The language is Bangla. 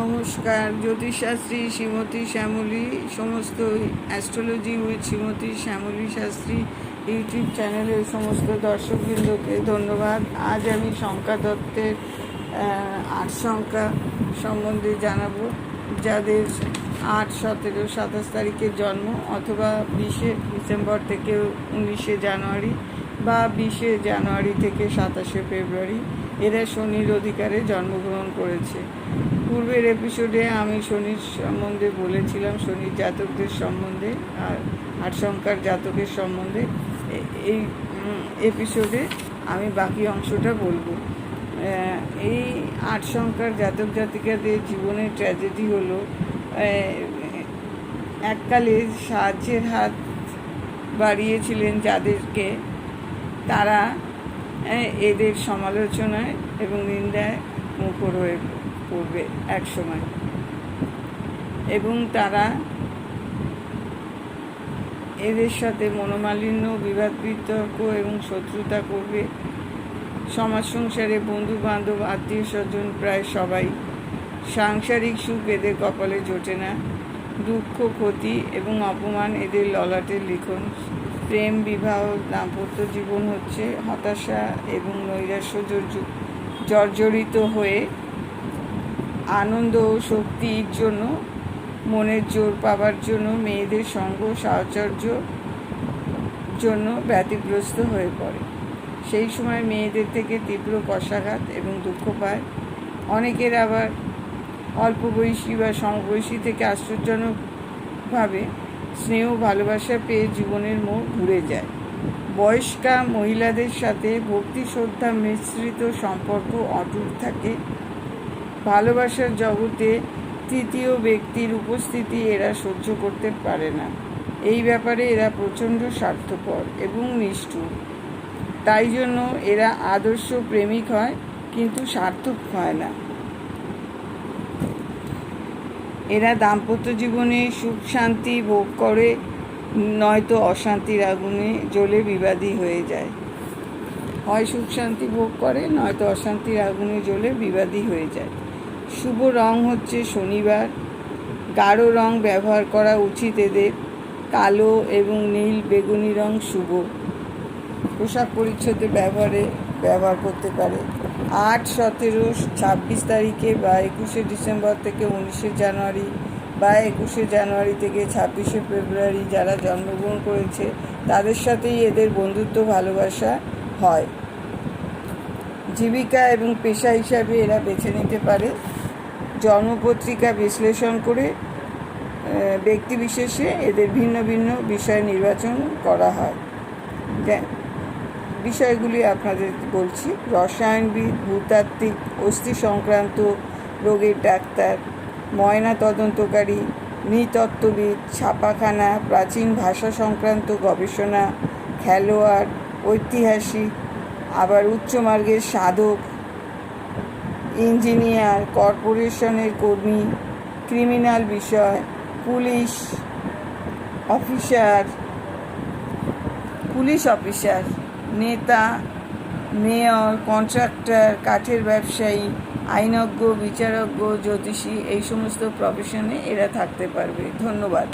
নমস্কার। জ্যোতিষশাস্ত্রী শ্রীমতী শ্যামলী, সমস্ত astrology with Shrimati Shyamali Shastri YouTube চ্যানেলের সমস্ত দর্শকবৃন্দকে ধন্যবাদ। আজ আমি সংখ্যা দত্তের ৮ সংখ্যা সম্বন্ধে জানাবো, যাদের ৮, 17, 27 তারিখের জন্ম, অথবা 20শে ডিসেম্বর থেকে 19শে জানুয়ারি বা 20শে জানুয়ারি থেকে 27শে ফেব্রুয়ারি এরা শনির অধিকারে জন্মগ্রহণ করেছে। পূর্বের এপিসোডে আমি শনির সম্বন্ধে বলেছিলাম, শনির জাতকদের সম্বন্ধে আর ৮ সংখ্যার জাতকের সম্বন্ধে। এই এপিসোডে আমি বাকি অংশটা বলবো। এই ৮ সংখ্যার জাতক জাতিকাদের জীবনের ট্র্যাজেডি হলো, এককালে সাহায্যের হাত বাড়িয়েছিলেন যাদেরকে, তারা এদের সমালোচনায় এবং নিন্দায় মুখর হয়ে পড়বে এক সময়, এবং তারা এদের সাথে মনোমালিন্য, বিবাদ বিতর্ক এবং শত্রুতা করবে। সমাজ সংসারে বন্ধু বান্ধব, আত্মীয় স্বজন প্রায় সবাই। সাংসারিক সুখ এদের কপালে জোটে না। দুঃখ, ক্ষতি এবং অপমান এদের ললাটের লিখন। প্রেম, বিবাহ, দাম্পত্য জীবন হচ্ছে হতাশা এবং নৈরাশ্য জর্জরিত হয়ে আনন্দ ও শক্তির জন্য, মনের জোর পাবার জন্য, মেয়েদের সঙ্গ সাহচর্য জন্য ব্যতিগ্রস্ত হয়ে পড়ে। সেই সময় মেয়েদের থেকে তীব্র কষাঘাত এবং দুঃখ পায়। অনেকের আবার অল্প বয়সী বা সমবয়সী থেকে আশ্চর্যজনকভাবে স্নেহ ভালোবাসা পেয়ে জীবনের মোড় ঘুরে যায়। বয়স্কা মহিলাদের সাথে ভক্তি শ্রদ্ধা মিশ্রিত সম্পর্ক অটুট থাকে। ভালোবাসার জগতে তৃতীয় ব্যক্তির উপস্থিতি এরা সহ্য করতে পারে না। এই ব্যাপারে এরা প্রচণ্ড স্বার্থপর এবং নিষ্ঠুর। তাই জন্য এরা আদর্শ প্রেমিক হয়, কিন্তু সার্থক হয় না। এরা দাম্পত্য জীবনে সুখ শান্তি ভোগ করে, নয়তো অশান্তির আগুনে জ্বলে বিবাদী হয়ে যায়। হয় সুখ শান্তি ভোগ করে, নয়তো অশান্তির আগুনে জ্বলে বিবাদী হয়ে যায়। শুভ রং হচ্ছে শনিবার। গাঢ় রং ব্যবহার করা উচিত এদের। কালো এবং নীল বেগুনি রং শুভ। পোশাক পরিচ্ছদে ব্যবহার করতে পারে। ৮, 17, 26 তারিখে বা 21শে ডিসেম্বর থেকে 19শে জানুয়ারি বা 21শে জানুয়ারি থেকে 26শে ফেব্রুয়ারি যারা জন্মগ্রহণ করেছে, তাদের সাথেই এদের বন্ধুত্ব ভালোবাসা হয়। জীবিকা এবং পেশা হিসাবে এরা বেছে নিতে পারে। জন্মপত্রিকা বিশ্লেষণ করে ব্যক্তিবিশেষে এদের ভিন্ন ভিন্ন বিষয় নির্বাচন করা হয়। বিষয়গুলি আপনাদের বলছি: রসায়নবিদ, ভূতাত্ত্বিক, অস্থি সংক্রান্ত রোগের ডাক্তার, ময়না তদন্তকারী, নৃতত্ত্ববিদ, ছাপাখানা, প্রাচীন ভাষা সংক্রান্ত গবেষণা, খেলোয়াড়, ঐতিহাসিক, আবার উচ্চমার্গের সাধক, ইঞ্জিনিয়ার, কর্পোরেশনের কর্মী, ক্রিমিনাল বিষয়, পুলিশ অফিসার, নেতা, মেয়র, কন্ট্রাক্টর, কাঠের ব্যবসায়ী, আইনজ্ঞ, বিচারজ্ঞ, জ্যোতিষী, এই সমস্ত প্রফেশনে এরা থাকতে পারবে। ধন্যবাদ।